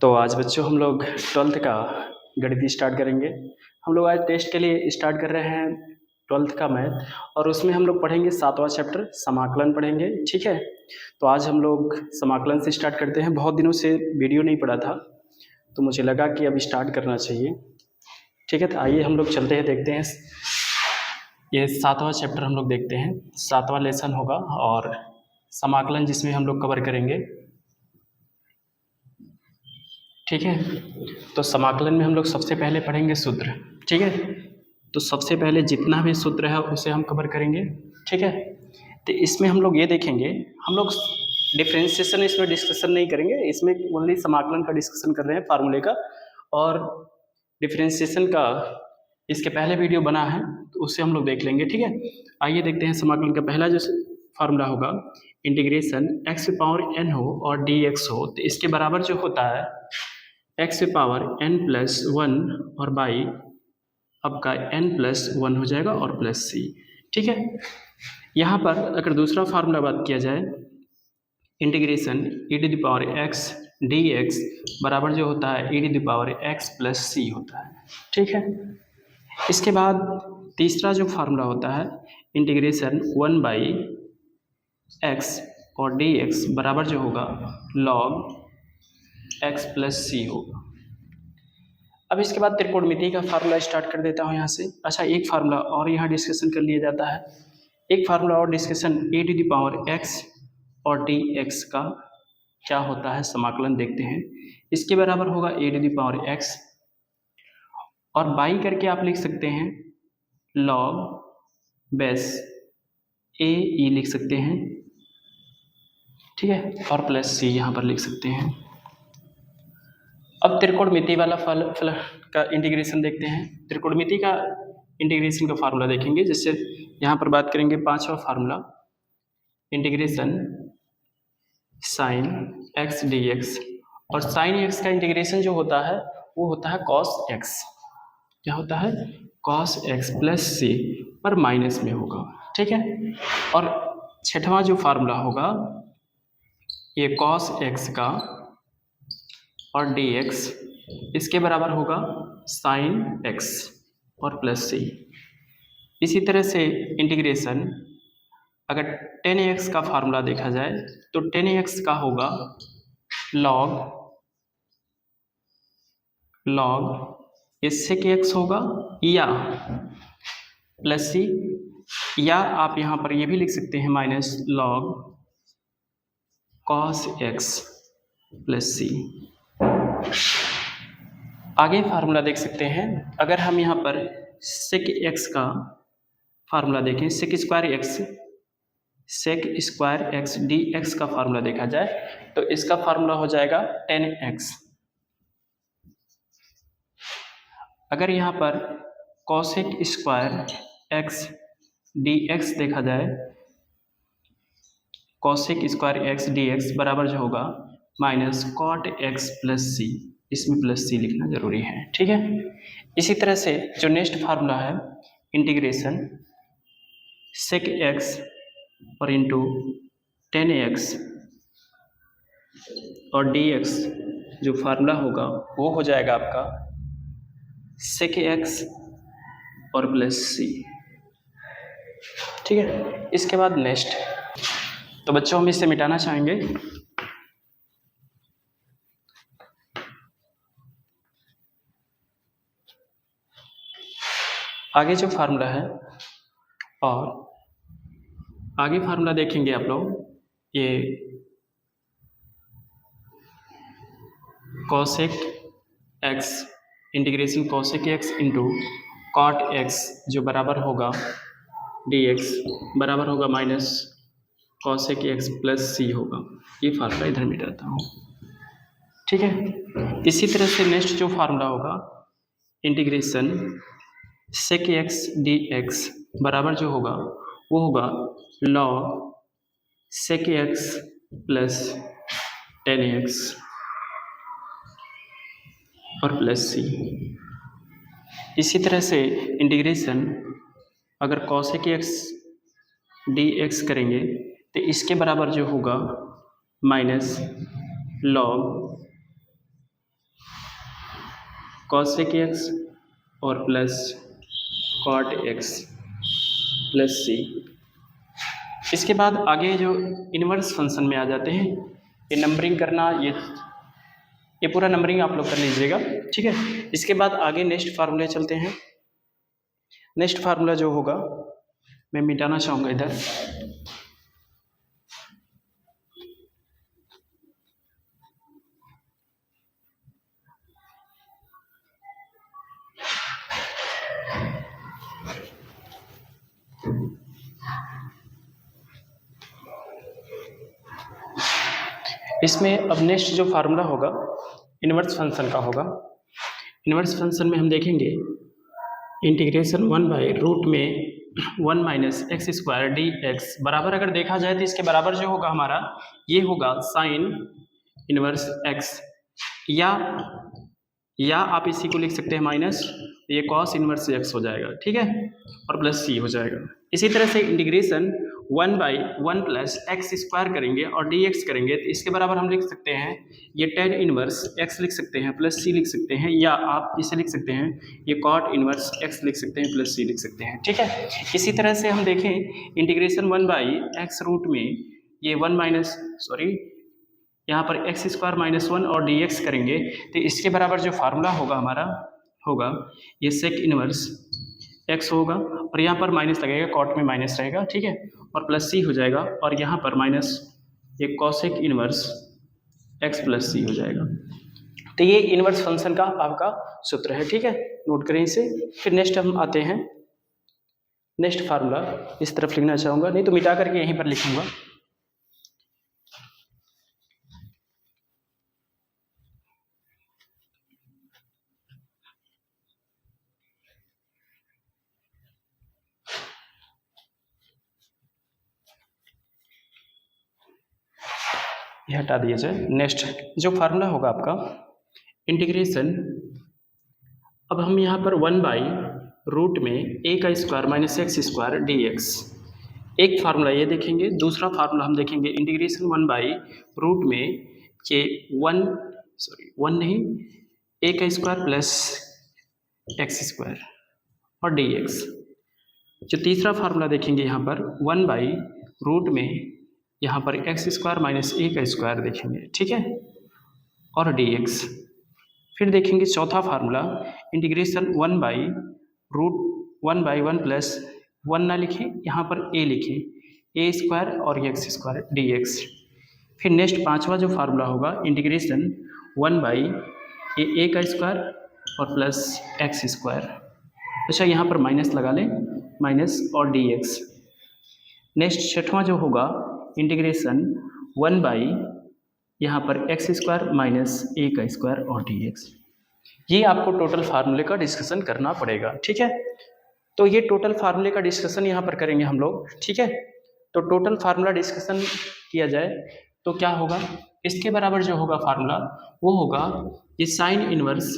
तो आज बच्चों हम लोग 12th का गणित स्टार्ट करेंगे। हम लोग आज टेस्ट के लिए स्टार्ट कर रहे हैं 12th का मैथ, और उसमें हम लोग पढ़ेंगे 7वां चैप्टर समाकलन पढ़ेंगे। ठीक है, तो आज हम लोग समाकलन से स्टार्ट करते हैं। बहुत दिनों से वीडियो नहीं पढ़ा था तो मुझे लगा कि अब स्टार्ट करना चाहिए। ठीक है, तो आइए हम लोग चलते हैं, देखते हैं। ये 7वां चैप्टर हम लोग देखते हैं, 7वां लेसन होगा और समाकलन जिसमें हम लोग कवर करेंगे। ठीक है, तो समाकलन में हम लोग सबसे पहले पढ़ेंगे सूत्र। ठीक है, तो सबसे पहले जितना भी सूत्र है उसे हम कवर करेंगे। ठीक है, तो इसमें हम लोग ये देखेंगे, हम लोग डिफ्रेंशिएशन इसमें डिस्कशन नहीं करेंगे, इसमें ओनली समाकलन का डिस्कशन कर रहे हैं, फार्मूले का। और डिफ्रेंशिएशन का इसके पहले वीडियो बना है तो उसे हम लोग देख लेंगे। ठीक है, आइए देखते हैं। समाकलन का पहला जो फार्मूला होगा, इंटीग्रेशन x पावर n हो और dx हो, तो इसके बराबर जो होता है x पावर n प्लस 1 और बाई आपका n प्लस 1 हो जाएगा और प्लस c। ठीक है, यहाँ पर अगर दूसरा फार्मूला बात किया जाए, integration e to the power x dx बराबर जो होता है e to the power x plus c होता है। ठीक है, इसके बाद तीसरा जो फार्मूला होता है, इंटीग्रेशन 1 बाई x और dx बराबर जो होगा log x प्लस सी होगा। अब इसके बाद त्रिकोणमिति का फार्मूला स्टार्ट कर देता हूँ यहाँ से। अच्छा, एक फार्मूला और यहाँ डिस्कशन कर लिया जाता है, एक फार्मूला और discussion, a to the power x और dx का क्या होता है समाकलन देखते हैं। इसके बराबर होगा ए टू द पावर x और बाई करके आप लिख सकते हैं log बेस ए ई लिख सकते हैं। ठीक है, और प्लस सी यहाँ पर लिख सकते हैं। अब त्रिकोणमिति वाला फल का इंटीग्रेशन देखते हैं। त्रिकोणमिति का इंटीग्रेशन का फार्मूला देखेंगे, जिससे यहाँ पर बात करेंगे पांचवा formula, integration sine x dx। और साइन x का इंटीग्रेशन जो होता है वो होता है cos x। क्या होता है? cos x प्लस c पर माइनस में होगा। ठीक है, और छठवां जो फार्मूला होगा, ये cos x का और dx इसके बराबर होगा sin x और प्लस c। इसी तरह से इंटीग्रेशन, अगर 10x का फार्मूला देखा जाए तो 10x का होगा log इससे कि x होगा या प्लस c, या आप यहाँ पर ये भी लिख सकते हैं minus log cos x plus c। आगे फार्मूला देख सकते हैं, अगर हम यहाँ पर sec x का फार्मूला देखें, sec स्क्वायर x dx का फार्मूला देखा जाए तो इसका फार्मूला हो जाएगा 10x। अगर यहाँ पर cosec स्क्वायर x dx देखा जाए, cosec स्क्वायर x dx बराबर जो होगा minus cot x plus c, इसमें प्लस c लिखना जरूरी है। ठीक है, इसी तरह से जो नेक्स्ट फार्मूला है, इंटीग्रेशन sec x और इंटू 10x और dx, जो फार्मूला होगा वो हो जाएगा आपका sec x और प्लस c। ठीक है, इसके बाद नेक्स्ट, तो बच्चों हम इसे मिटाना चाहेंगे। आगे जो फार्मूला है, और आगे फार्मूला देखेंगे आप लोग, ये cosec x integration cosec x into cot x जो बराबर होगा dx बराबर होगा minus cosec x plus c होगा। ये फार्मूला इधर मिटाता हूँ। ठीक है, इसी तरह से नेक्स्ट जो फार्मूला होगा, इंटीग्रेशन sec x dx बराबर जो होगा वो होगा log sec x plus 10x और प्लस c। इसी तरह से इंटीग्रेशन, अगर cosec x dx करेंगे तो इसके बराबर जो होगा माइनस log कॉसेक एक्स और प्लस कॉट एक्स प्लस सी। इसके बाद आगे जो इन्वर्स फंक्शन में आ जाते हैं, ये नंबरिंग करना, ये पूरा नंबरिंग आप लोग कर लीजिएगा, ठीक है। इसके बाद आगे नेक्स्ट फार्मूले चलते हैं। नेक्स्ट फार्मूला जो होगा मैं मिटाना चाहूँगा इधर। इसमें अब नेक्स्ट जो फार्मूला होगा इन्वर्स फंक्शन का होगा। इन्वर्स फंक्शन में हम देखेंगे इंटीग्रेशन 1/रूट में 1 minus x square D x बराबर, अगर देखा जाए तो इसके बराबर जो होगा हमारा ये होगा साइन इन्वर्स एक्स, या आप इसी को लिख सकते हैं माइनस, ये कॉस इन्वर्स एक्स हो जाएगा, ठीक है, और प्लस सी हो जाएगा। इसी तरह से इंटीग्रेशन 1/1 प्लस एक्स स्क्वायर करेंगे और डी एक्स करेंगे तो इसके बराबर हम लिख सकते हैं ये टेन इन्वर्स एक्स लिख सकते हैं प्लस सी लिख सकते हैं, या आप इसे लिख सकते हैं ये कॉट इन्वर्स एक्स लिख सकते हैं प्लस सी लिख सकते हैं, ठीक है। इसी तरह से हम देखें इंटीग्रेशन 1/x रूट में ये 1 माइनस यहाँ पर एक्स स्क्वायर माइनस 1 और डी एक्स करेंगे तो इसके बराबर जो फार्मूला होगा हमारा होगा ये सेक इन्वर्स एक्स होगा, और यहाँ पर माइनस लगेगा, कॉट में माइनस रहेगा, ठीक है, और प्लस सी हो जाएगा, और यहाँ पर माइनस ये कॉसेक इन्वर्स एक्स प्लस सी हो जाएगा। तो ये इन्वर्स फंक्शन का आपका सूत्र है, ठीक है, नोट करें इसे। फिर नेक्स्ट हम आते हैं, नेक्स्ट फार्मूला इस तरफ लिखना चाहूँगा, नहीं तो मिटा करके यहीं पर लिखूँगा। ये हटा दिया जाए। नेक्स्ट जो फार्मूला होगा आपका इंटीग्रेशन, अब हम यहाँ पर 1/रूट में ए का square minus x square D x, एक फार्मूला ये देखेंगे। दूसरा फार्मूला हम देखेंगे इंटीग्रेशन 1/रूट में ये 1 नहीं, ए का स्क्वायर प्लस एक्स स्क्वायर और डी एक्स। जो तीसरा फार्मूला देखेंगे यहाँ पर 1/रूट में यहाँ पर एक्स स्क्वायर माइनस ए का स्क्वायर देखेंगे, ठीक है, और डी एक्स। फिर देखेंगे चौथा फार्मूला इंटीग्रेशन 1/1 प्लस 1 ना लिखें, यहाँ पर ए लिखें, ए स्क्वायर और एक्स स्क्वायर डी एक्स। फिर नेक्स्ट पांचवा जो फार्मूला होगा इंटीग्रेशन 1/ए का स्क्वायर और प्लस एक्स स्क्वायर। अच्छा, यहाँ पर माइनस लगा लें, माइनस और डी एक्स। नेक्स्ट छठवां जो होगा इंटीग्रेशन 1/ यहाँ पर एक्स स्क्वायर माइनस ए का स्क्वायर और डी एक्स। ये आपको टोटल फार्मूले का डिस्कशन करना पड़ेगा, ठीक है। तो ये टोटल फार्मूले का डिस्कशन यहाँ पर करेंगे हम लोग, ठीक है। तो टोटल फार्मूला डिस्कशन किया जाए तो क्या होगा, इसके बराबर जो होगा फार्मूला वो होगा ये साइन इनवर्स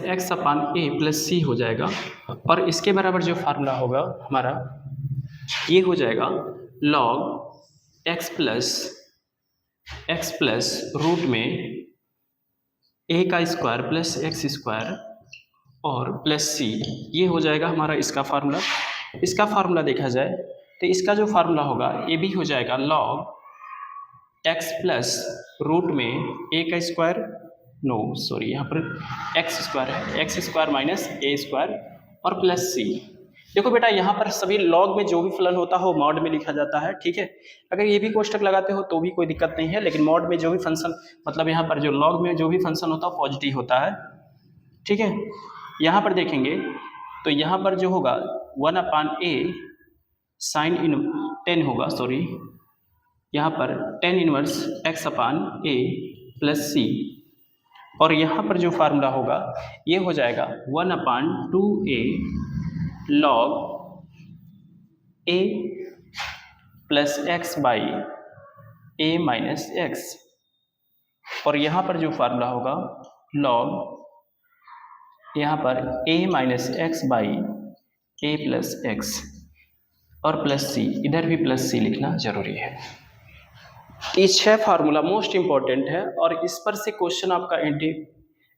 एक्स अपान ए प्लस सी हो जाएगा, और इसके बराबर जो फार्मूला होगा हमारा ये हो जाएगा लॉग एक्स प्लस रूट में ए का स्क्वायर प्लस एक्स स्क्वायर और प्लस सी, ये हो जाएगा हमारा इसका फार्मूला। इसका फार्मूला देखा जाए तो इसका जो फार्मूला होगा ये भी हो जाएगा लॉग एक्स प्लस रूट में ए का स्क्वायर, यहाँ पर एक्स स्क्वायर है, एक्स स्क्वायर माइनस ए स्क्वायर और प्लस सी। देखो बेटा, यहाँ पर सभी लॉग में जो भी फलन होता है वो मॉड में लिखा जाता है, ठीक है। अगर ये भी कोष्टक लगाते हो तो भी कोई दिक्कत नहीं है, लेकिन मॉड में जो भी फंक्शन, मतलब यहाँ पर जो लॉग में जो भी फंक्शन होता है वो पॉजिटिव होता है, ठीक है। यहाँ पर देखेंगे तो यहाँ पर जो होगा 1/a साइन इन 10 होगा, यहाँ पर 10 इनवर्स एक्स अपान ए प्लस सी, और यहाँ पर जो फार्मूला होगा ये हो जाएगा 1/2a log A plus x by A minus x, और यहाँ पर जो फार्मूला होगा लॉग यहाँ पर a minus x by a plus x और प्लस सी, इधर भी प्लस सी लिखना जरूरी है। ये 6 फार्मूला मोस्ट इंपॉर्टेंट है और इस पर से क्वेश्चन आपका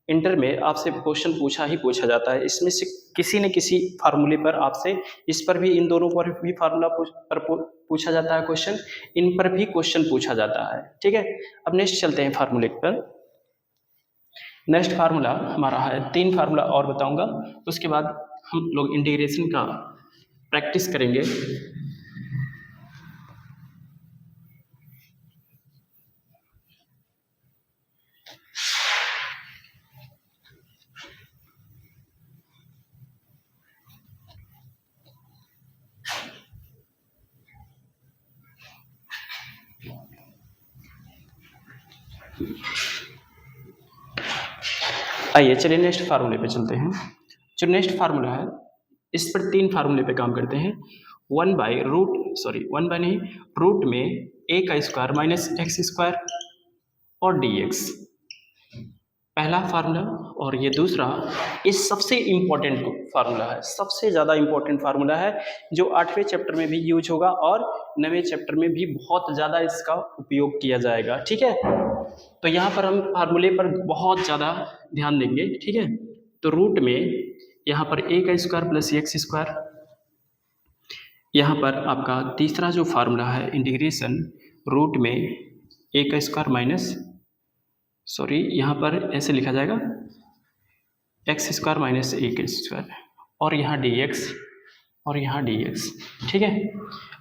इंटर में आपसे क्वेश्चन पूछा ही पूछा जाता है, इसमें से किसी न किसी फार्मूले पर आपसे, इस पर भी, इन दोनों पर भी फार्मूला पूछा जाता है क्वेश्चन, इन पर भी क्वेश्चन पूछा जाता है। ठीक है, अब नेक्स्ट चलते हैं फार्मूले पर। नेक्स्ट फार्मूला हमारा है, 3 फार्मूला और बताऊंगा, उसके बाद हम लोग इंटीग्रेशन का प्रैक्टिस करेंगे। आइए चलिए नेक्स्ट फार्मूले पे चलते हैं। जो नेक्स्ट फार्मूला है, इस पर 3 फार्मूले पे काम करते हैं। 1 बाई रूट में a का स्क्वायर माइनस एक्स स्क्वायर और dx, पहला फार्मूला। और ये दूसरा, इस सबसे इम्पोर्टेंट फार्मूला है, सबसे ज़्यादा इम्पोर्टेंट फार्मूला है, जो 8वें चैप्टर में भी यूज होगा और 9वें चैप्टर में भी बहुत ज़्यादा इसका उपयोग किया जाएगा। ठीक है, तो यहाँ पर हम फार्मूले पर बहुत ज़्यादा ध्यान देंगे। ठीक है, तो रूट में यहाँ पर a का स्क्वायर प्लस एक्स स्क्वायर, यहाँ पर आपका तीसरा जो फार्मूला है इंटीग्रेशन, रूट में a का स्क्वायर माइनस, सॉरी यहाँ पर ऐसे लिखा जाएगा एक्स स्क्वायर माइनस a का स्क्वायर, और यहाँ dx और यहाँ dx। ठीक है,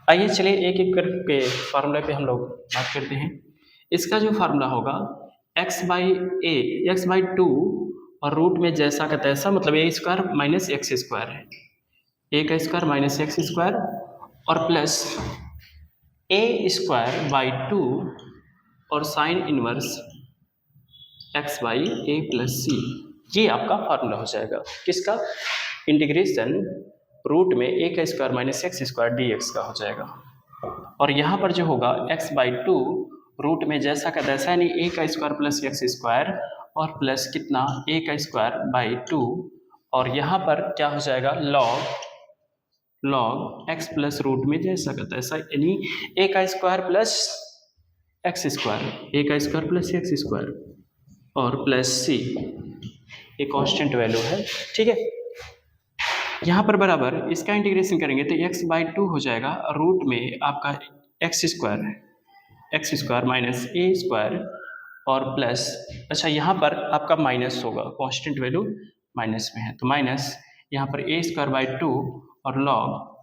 आइए चलिए एक एक करके फार्मूला पे हम लोग बात करते हैं। इसका जो फार्मूला होगा एक्स बाई 2 और रूट में जैसा का तैसा, मतलब a square minus x square है, a का स्क्वायर माइनस एक्स स्क्वायर और प्लस a स्क्वायर बाई 2 और sine inverse x by a plus c, ये आपका फार्मूला हो जाएगा। किसका? इंटीग्रेशन रूट में a का square minus x square dx का हो जाएगा। और यहाँ पर जो होगा x बाई 2 रूट में जैसा का तैसा, यानी a का स्क्वायर प्लस एक्स स्क्वायर और प्लस कितना a का स्क्वायर बाई 2, और यहाँ पर क्या हो जाएगा लॉग x प्लस रूट में जैसा का तैसा, यानी a का square plus x square, a का स्क्वायर प्लस एक्स स्क्वायर और प्लस सी, एक कांस्टेंट वैल्यू है। ठीक है, यहाँ पर बराबर इसका इंटीग्रेशन करेंगे तो x बाई 2 हो जाएगा, रूट में आपका एक्स स्क्वायर माइनस ए स्क्वायर और प्लस, अच्छा यहाँ पर आपका माइनस होगा, कांस्टेंट वैल्यू माइनस में है तो माइनस, यहाँ पर a स्क्वायर बाई 2 और लॉग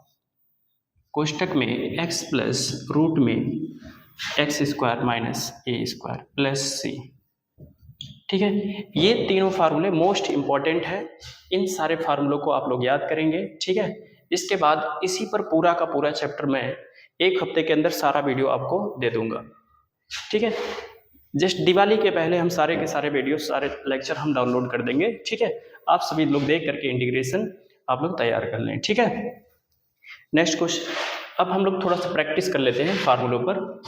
कोष्टक में x प्लस रूट में एक्स स्क्वायर माइनस ए स्क्वायर प्लस सी। ठीक है, ये तीनों फार्मूले मोस्ट इम्पॉर्टेंट है, इन सारे फार्मूलों को आप लोग याद करेंगे। ठीक है, इसके बाद इसी पर पूरा का पूरा चैप्टर मैं 1 हफ्ते के अंदर सारा वीडियो आपको दे दूंगा। ठीक है, जस्ट दिवाली के पहले हम सारे के सारे वीडियो, सारे लेक्चर हम डाउनलोड कर देंगे। ठीक है, आप सभी लोग देख करके इंटीग्रेशन आप लोग तैयार कर लें। ठीक है, नेक्स्ट क्वेश्चन, अब हम लोग थोड़ा सा प्रैक्टिस कर लेते हैं फार्मूलों पर।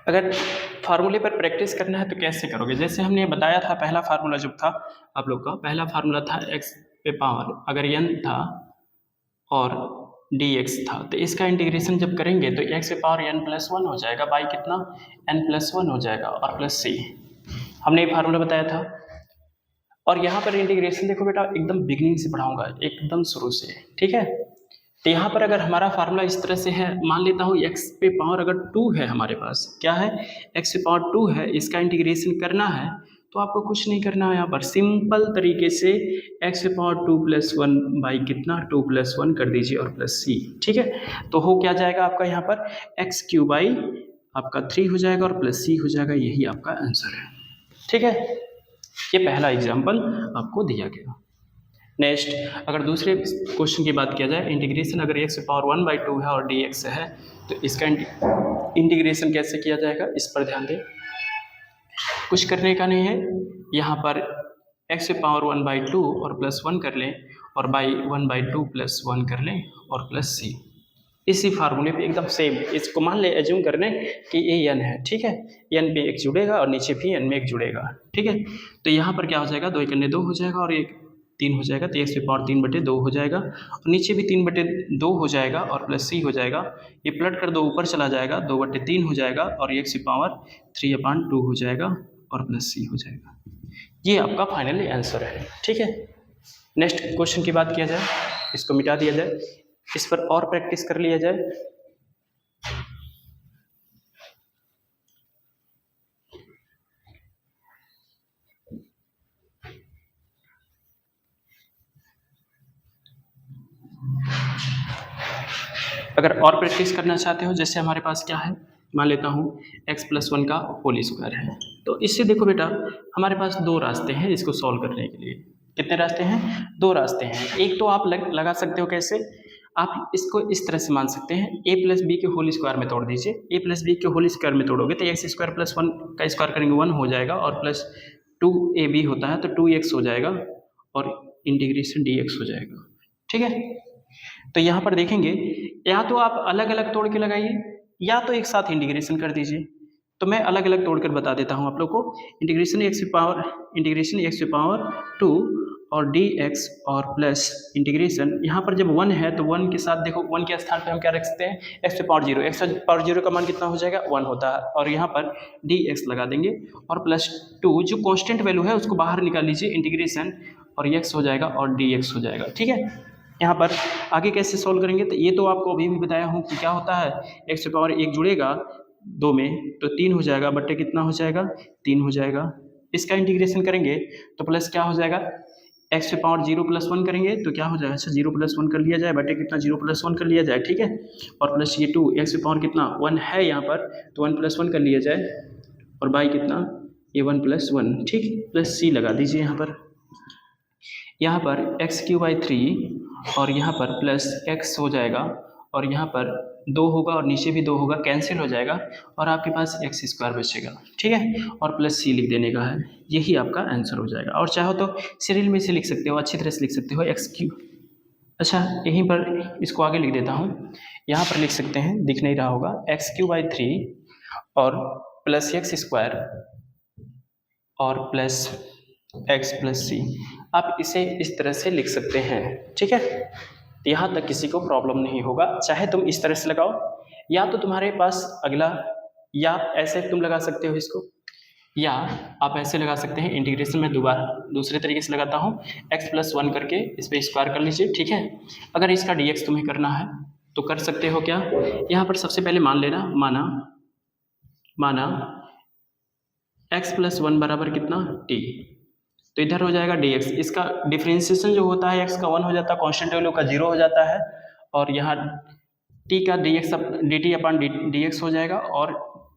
अगर फार्मूले पर प्रैक्टिस करना है तो कैसे करोगे? जैसे हमने बताया था, पहला फार्मूला जो था आप लोग का, पहला फार्मूला था x पे पावर अगर n था और dx था, तो इसका इंटीग्रेशन जब करेंगे तो x पे पावर n प्लस 1 हो जाएगा, बाई कितना n प्लस 1 हो जाएगा और प्लस c, हमने ये फार्मूला बताया था। और यहाँ पर इंटीग्रेशन देखो बेटा, एकदम बिगिनिंग से पढ़ाऊंगा, एकदम शुरू से। ठीक है, तो यहाँ पर अगर हमारा फार्मूला इस तरह से है, मान लेता हूँ x पे पावर अगर 2 है हमारे पास, क्या है x पे पावर 2 है, इसका इंटीग्रेशन करना है तो आपको कुछ नहीं करना है, यहाँ पर सिंपल तरीके से x पे पावर 2 प्लस 1 बाई कितना 2 प्लस 1 कर दीजिए और प्लस c। ठीक है, तो हो क्या जाएगा आपका यहाँ पर x क्यू बाई आपका 3 हो जाएगा और प्लस c हो जाएगा, यही आपका आंसर है। ठीक है, ये पहला एग्जाम्पल आपको दिया गया। नेक्स्ट, अगर दूसरे क्वेश्चन की बात किया जाए, इंटीग्रेशन अगर x पावर 1 बाई 2 है और dx है, तो इसका इंटीग्रेशन कैसे किया जाएगा, इस पर ध्यान दें। कुछ करने का नहीं है, यहाँ पर x पावर 1 बाई 2 और प्लस 1 कर लें और बाई 1 बाई 2 प्लस 1 कर लें और प्लस c, इसी फार्मूले पे एकदम सेम। इसको मान ले एज्यूम करने कि ये एन है, ठीक है, एन पे एक जुड़ेगा और नीचे भी एन में एक जुड़ेगा, ठीक है। तो यहाँ पर क्या हो जाएगा, 2 1 2 हो जाएगा और एक 3 हो जाएगा, तो एक्स की पावर 3/2 हो जाएगा और नीचे भी 3/2 हो जाएगा और प्लस सी हो जाएगा। ये पलट कर 2 ऊपर चला जाएगा, 2/3 हो जाएगा और एक्स की पावर 3/2 हो जाएगा और प्लस सी हो जाएगा। ये आपका फाइनल आंसर है, ठीक है। नेक्स्ट क्वेश्चन की बात किया जाए, इसको मिटा दिया जाए, इस पर और प्रैक्टिस कर लिया जाए। अगर और प्रैक्टिस करना चाहते हो, जैसे हमारे पास क्या है, मान लेता हूँ x + 1 का होल स्क्वायर है, तो इससे देखो बेटा हमारे पास 2 रास्ते हैं इसको सॉल्व करने के लिए। कितने रास्ते हैं? 2 रास्ते हैं। एक तो आप लगा सकते हो, कैसे? आप इसको इस तरह से मान सकते हैं, a + b के होल स्क्वायर में तोड़ दीजिए। a + b के होल स्क्वायर में तोड़ोगे तो x² + 1 का स्क्वायर करेंगे 1 हो जाएगा और प्लस 2ab होता है तो 2x हो जाएगा और इंटीग्रेशन dx हो जाएगा, ठीक है। तो यहाँ पर देखेंगे, या तो आप अलग अलग तोड़ के लगाइए या तो एक साथ इंटीग्रेशन कर दीजिए। तो मैं अलग अलग तोड़कर बता देता हूँ आप लोग को। इंटीग्रेशन x की पावर 2 और dx और प्लस इंटीग्रेशन, यहाँ पर जब 1 है तो 1 के साथ देखो 1 के स्थान पर हम क्या रख सकते हैं, x की पावर 0। x की पावर 0 का मान कितना हो जाएगा, 1 होता है और यहाँ पर dx लगा देंगे और प्लस 2 जो कांस्टेंट वैल्यू है उसको बाहर निकाल लीजिए, इंटीग्रेशन और x हो जाएगा और dx हो जाएगा, ठीक है। यहाँ पर आगे कैसे सॉल्व करेंगे, तो ये तो आपको अभी भी बताया हूँ कि क्या होता है, x की पावर 1 जुड़ेगा 2 में तो 3 हो जाएगा, बट्टे कितना हो जाएगा, 3 हो जाएगा। इसका इंटीग्रेशन करेंगे तो प्लस क्या हो जाएगा, x की पावर 0 + 1 करेंगे तो क्या हो जाएगा, अच्छा 0 + 1 कर लिया जाए, बटे कितना 0 + 1 कर लिया जाए, ठीक है। और प्लस ये 2 x की पावर कितना 1 है यहाँ पर तो 1 + 1 कर लिया जाए और बाई कितना ये 1 + 1, ठीक, प्लस c लगा दीजिए यहाँ पर x³/3 और यहाँ पर प्लस x हो जाएगा और यहाँ पर 2 होगा और नीचे भी 2 होगा, कैंसिल हो जाएगा और आपके पास x² बचेगा, ठीक है, और प्लस c लिख देने का है। यही आपका आंसर हो जाएगा। और चाहो तो सीरियल में से लिख सकते हो, अच्छी तरह से लिख सकते हो x³। अच्छा यहीं पर इसको आगे लिख देता हूँ, यहाँ पर लिख सकते हैं, दिख नहीं रहा होगा, x³ और प्लस x² और प्लस x + c। आप इसे इस तरह से लिख सकते हैं, ठीक है। यहाँ तक किसी को प्रॉब्लम नहीं होगा, चाहे तुम इस तरह से लगाओ या तो तुम्हारे पास अगला, या ऐसे तुम लगा सकते हो इसको, या आप ऐसे लगा सकते हैं। इंटीग्रेशन में दोबारा दूसरे तरीके से लगाता हूँ, x + 1 करके इस पर स्क्वायर कर लीजिए, ठीक है। अगर इसका dx तुम्हें करना है तो कर सकते हो। क्या यहाँ पर सबसे पहले मान लेना, माना x + 1 बराबर कितना t, तो इधर हो जाएगा dx। इसका डिफ्रेंशिएशन जो होता है x का 1 हो जाता है, कांस्टेंट वैल्यू का 0 हो जाता है और यहाँ t का dx/dx हो जाएगा और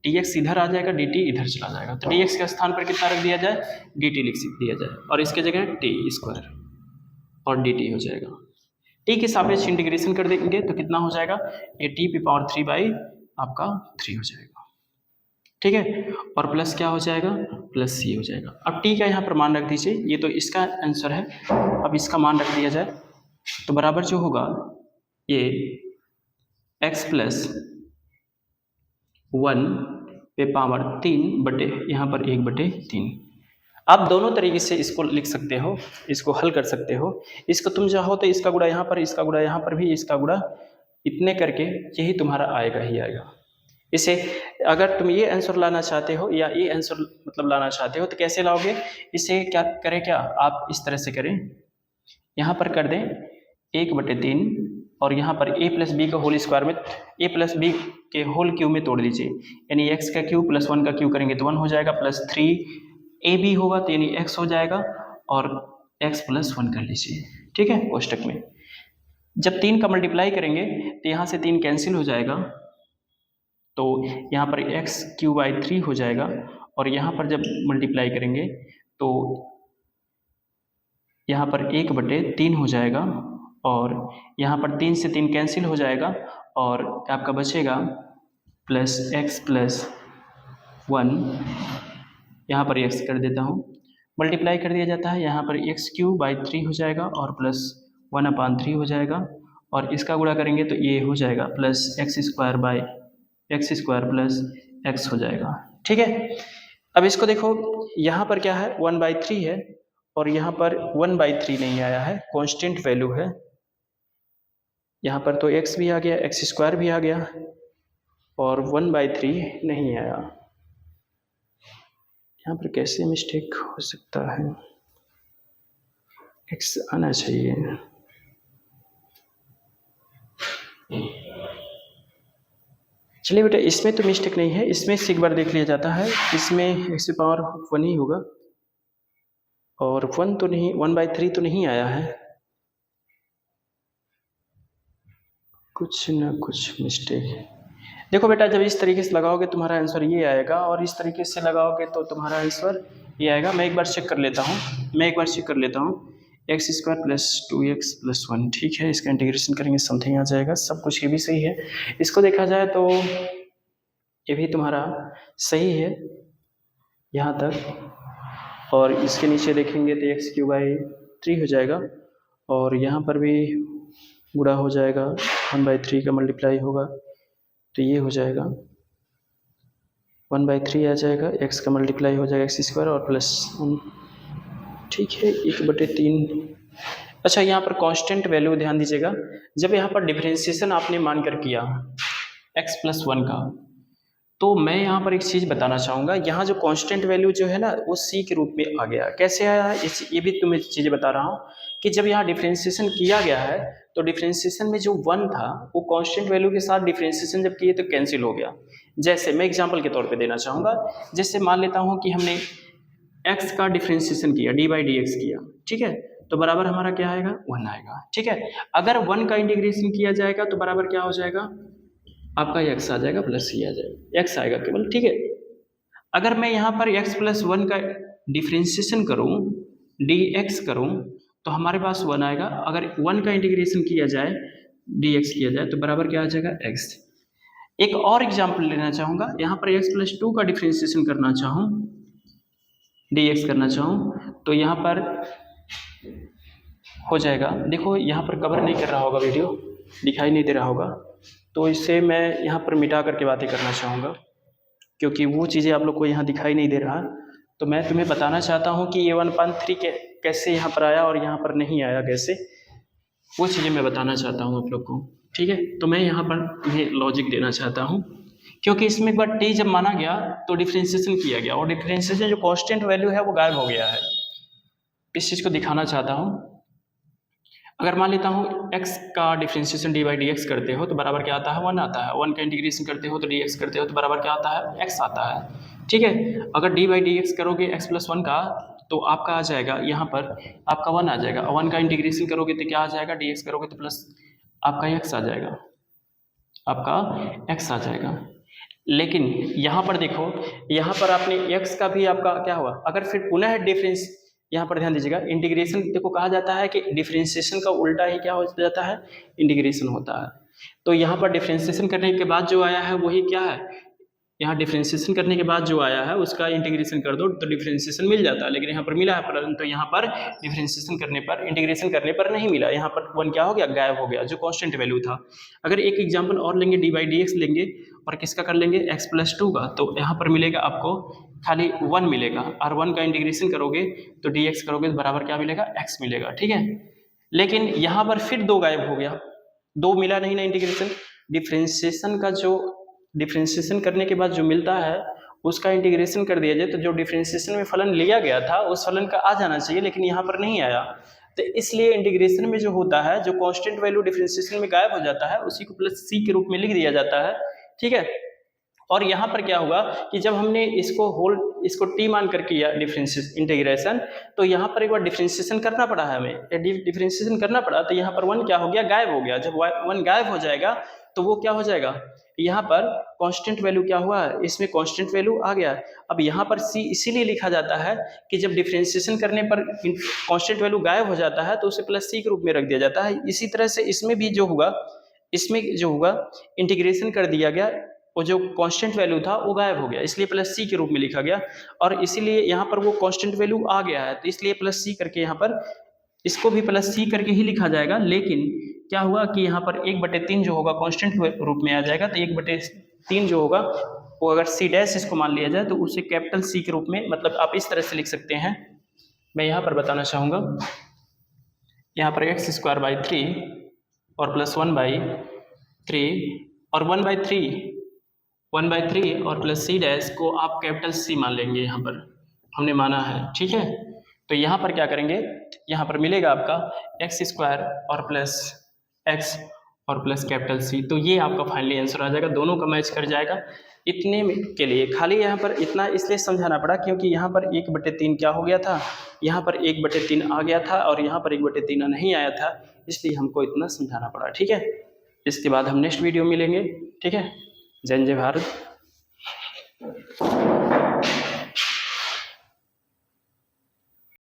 dx इधर आ जाएगा, dt इधर चला जाएगा। तो dx के स्थान पर कितना रख दिया जाए, dt लिख दिया जाए और इसके जगह t² और dt हो जाएगा। t के सापेक्ष इंटीग्रेशन कर देंगे तो कितना हो जाएगा, ये t⁵ आपका 3 हो जाएगा, ठीक है, और प्लस क्या हो जाएगा, प्लस c हो जाएगा। अब t का यहाँ पर मान रख दीजिए, ये तो इसका आंसर है। अब इसका मान रख दिया जाए तो बराबर जो होगा ये x + 1 पे पावर 3 बटे यहाँ पर 1/3। आप दोनों तरीके से इसको लिख सकते हो, इसको हल कर सकते हो। इसको तुम चाहो तो इसका गुणा यहाँ पर, इसका गुणा यहाँ पर भी, इसका गुणा इतने करके यही तुम्हारा आएगा ही आएगा। इसे अगर तुम ये आंसर लाना चाहते हो या ये आंसर मतलब लाना चाहते हो तो कैसे लाओगे, इसे क्या करें, क्या आप इस तरह से करें, यहाँ पर कर दें 1/3 और यहाँ पर a + b का होल स्क्वायर में a + b के होल क्यूब में तोड़ दीजिए, यानी x का क्यूब + 1 का क्यूब करेंगे तो 1 हो जाएगा, प्लस 3ab होगा तो यानी x हो जाएगा और x + 1 कर लीजिए, ठीक है, कोष्टक में। जब 3 का मल्टीप्लाई करेंगे तो यहाँ से 3 कैंसिल हो जाएगा तो यहाँ पर x³/3 हो जाएगा और यहाँ पर जब मल्टीप्लाई करेंगे तो यहाँ पर 1/3 हो जाएगा और यहाँ पर 3 से 3 कैंसिल हो जाएगा और आपका बचेगा प्लस x + 1, यहाँ पर x कर देता हूँ, मल्टीप्लाई कर दिया जाता है, यहाँ पर x³/3 हो जाएगा और प्लस 1/3 हो जाएगा और इसका गुणा करेंगे तो ये हो जाएगा plus x square by x square plus x हो जाएगा। ठीक है, अब इसको देखो, यहाँ पर क्या है 1/3 है और यहाँ पर 1/3 नहीं आया है, कांस्टेंट वैल्यू है। यहाँ पर तो x भी आ गया, एक्स स्क्वायर भी आ गया और 1/3 नहीं आया। यहाँ पर कैसे मिस्टेक हो सकता है, x आना चाहिए। चलिए बेटा, इसमें तो मिस्टेक नहीं है, इसमें से एक बार देख लिया जाता है, इसमें x पावर 1 ही होगा और 1 तो नहीं, 1/3 तो नहीं आया है, कुछ ना कुछ मिस्टेक है। देखो बेटा, जब इस तरीके से लगाओगे तुम्हारा आंसर ये आएगा और इस तरीके से लगाओगे तो तुम्हारा आंसर ये आएगा। मैं एक बार चेक कर लेता हूँ, x square plus 2x plus 1, ठीक है, इसका इंटीग्रेशन करेंगे समथिंग आ जाएगा। सब कुछ ये भी सही है, इसको देखा जाए तो ये भी तुम्हारा सही है यहाँ तक, और इसके नीचे देखेंगे तो x³ हो जाएगा और यहाँ पर भी गुणा हो जाएगा, 1/3 का मल्टीप्लाई होगा तो ये हो जाएगा 1/3 आ जाएगा, x का मल्टीप्लाई हो जाएगा x² और प्लस 1, ठीक है, 1/3। अच्छा, यहाँ पर कांस्टेंट वैल्यू ध्यान दीजिएगा, जब यहाँ पर डिफरेंशिएशन आपने मान कर किया x + 1 का, तो मैं यहाँ पर एक चीज़ बताना चाहूँगा, यहाँ जो कांस्टेंट वैल्यू जो है ना वो c के रूप में आ गया। कैसे आया है ये भी तुम्हें चीज़ें बता रहा हूँ कि जब यहाँ डिफरेंशिएशन किया गया है तो डिफरेंशिएशन में जो 1 था वो कांस्टेंट वैल्यू के साथ डिफरेंशिएशन जब किए तो कैंसिल हो गया। जैसे मैं एग्जांपल के तौर पे देना चाहूँगा, जैसे मान लेता हूँ कि हमने x का डिफरेंशिएशन किया, d/dx किया, ठीक है, तो बराबर हमारा क्या आएगा, 1 आएगा। ठीक है, अगर 1 का इंटीग्रेशन किया जाएगा तो बराबर क्या हो जाएगा, आपका x आ जाएगा प्लस c आ जाएगा, x आएगा केवल। ठीक है, अगर मैं यहाँ पर x + 1 का डिफरेंशिएशन करूँ, dx करूँ, तो हमारे पास 1 आएगा। अगर 1 का इंटीग्रेशन किया जाए, dx किया जाए, तो बराबर क्या आ जाएगा, x। एक और एग्जाम्पल लेना चाहूँगा, यहाँ पर x + 2 का डिफरेंशिएशन करना चाहूँ, dx करना चाहूँ, तो यहाँ पर हो जाएगा, देखो यहाँ पर कवर नहीं कर रहा होगा, वीडियो दिखाई नहीं दे रहा होगा, तो इससे मैं यहाँ पर मिटा करके बातें करना चाहूँगा क्योंकि वो चीज़ें आप लोग को यहाँ दिखाई नहीं दे रहा। तो मैं तुम्हें बताना चाहता हूँ कि ये 1/3 कैसे यहाँ पर आया और यहाँ पर नहीं आया कैसे, वो चीज़ें मैं बताना चाहता हूँ आप लोग को। ठीक है, तो मैं यहाँ पर तुम्हें लॉजिक देना चाहता हूँ क्योंकि इसमें एक बार t जब माना गया तो डिफरेंशिएशन किया गया और डिफरेंशिएशन जो कांस्टेंट वैल्यू है वो गायब हो गया है। इस चीज़ को दिखाना चाहता हूँ। अगर मान लेता हूँ x का डिफरेंशिएशन d/dx करते हो तो बराबर क्या आता है, 1 आता है। 1 का इंटीग्रेशन करते हो तो dx करते हो तो बराबर क्या आता है, x आता है। ठीक है, अगर d/dx करोगे x + 1 का तो आपका आ जाएगा, यहाँ पर आपका 1 आ जाएगा। 1 का इंटीग्रेशन करोगे तो क्या आ जाएगा, dx करोगे तो प्लस आपका x आ जाएगा, आपका x आ जाएगा। लेकिन यहाँ पर देखो, यहाँ पर आपने x का भी आपका क्या हुआ, अगर फिर पुनः डिफरेंस, यहाँ पर ध्यान दीजिएगा, इंटीग्रेशन देखो कहा जाता है कि डिफरेंशिएशन का उल्टा ही क्या हो जाता है, इंटीग्रेशन होता है। तो यहाँ पर डिफरेंशिएशन करने के बाद जो आया है वही क्या है, यहाँ डिफरेंशिएशन करने के बाद जो आया है उसका इंटीग्रेशन कर दो तो डिफरेंशिएशन मिल जाता है, लेकिन यहाँ पर मिला है, परंतु यहाँ पर डिफरेंशिएशन करने पर, इंटीग्रेशन करने पर नहीं मिला। यहाँ पर 1 क्या हो गया, गायब हो गया, जो कांस्टेंट वैल्यू था। अगर एक एग्जांपल और लेंगे, d/dx लेंगे और किसका कर लेंगे, x + 2 का, तो यहाँ पर मिलेगा आपको खाली 1 मिलेगा, और 1 का इंटीग्रेशन करोगे तो dx करोगे तो बराबर क्या मिलेगा, x मिलेगा। ठीक है, लेकिन यहाँ पर फिर 2 गायब हो गया, 2 मिला नहीं ना इंटीग्रेशन। डिफरेंशिएशन का जो डिफरेंशिएशन करने के बाद जो मिलता है उसका इंटीग्रेशन कर दिया जाए तो जो डिफरेंशिएशन में फलन लिया गया था उस फलन का आ जाना चाहिए, लेकिन यहाँ पर नहीं आया। तो इसलिए इंटीग्रेशन में जो होता है, जो कांस्टेंट वैल्यू डिफरेंशिएशन में गायब हो जाता है उसी को प्लस c के रूप में लिख दिया जाता है। ठीक है, और यहाँ पर क्या हुआ कि जब हमने इसको t मान कर किया डिफरेंशिएशन इंटीग्रेशन, तो यहाँ पर एक बार डिफरेंशिएशन करना पड़ा है हमें, डिफरेंशिएशन करना पड़ा, तो यहाँ पर 1 क्या हो गया, गायब हो गया। जब 1 गायब हो जाएगा तो वो क्या हो जाएगा, यहाँ पर कांस्टेंट वैल्यू क्या हुआ, इसमें कांस्टेंट वैल्यू आ गया। अब यहाँ पर c इसीलिए लिखा जाता है कि जब डिफरेंशिएशन करने पर कांस्टेंट वैल्यू गायब हो जाता है तो उसे प्लस c के रूप में रख दिया जाता है। इसी तरह से इसमें भी जो होगा, इंटीग्रेशन कर दिया गया, वो जो कांस्टेंट वैल्यू था वो गायब हो गया, इसलिए प्लस c के रूप में लिखा गया, और इसीलिए यहाँ पर वो कांस्टेंट वैल्यू आ गया है तो इसलिए प्लस c करके यहाँ पर इसको भी प्लस सी करके ही लिखा जाएगा, लेकिन क्या हुआ कि यहाँ पर 1/3 जो होगा कांस्टेंट रूप में आ जाएगा, तो 1/3 जो होगा वो अगर सी डैश इसको मान लिया जाए तो उसे कैपिटल सी के रूप में, मतलब आप इस तरह से लिख सकते हैं। मैं यहाँ पर बताना चाहूँगा, यहाँ पर x²/3 और प्लस 1/3 और 1/3 और प्लस सी डैश को आप कैपिटल सी मान लेंगे, यहाँ पर हमने माना है, ठीक है। तो यहाँ पर क्या करेंगे, यहाँ पर मिलेगा आपका x² और प्लस x और प्लस कैपिटल सी, तो ये आपका फाइनली आंसर आ जाएगा, दोनों का मैच कर जाएगा। इतने के लिए खाली यहाँ पर इतना इसलिए समझाना पड़ा क्योंकि यहाँ पर 1/3 क्या हो गया था, यहाँ पर 1/3 आ गया था और यहाँ पर 1/3 नहीं आया था, इसलिए हमको इतना समझाना पड़ा, ठीक है। इसके बाद हम नेक्स्ट वीडियो मिलेंगे, ठीक है। जय जय भारत।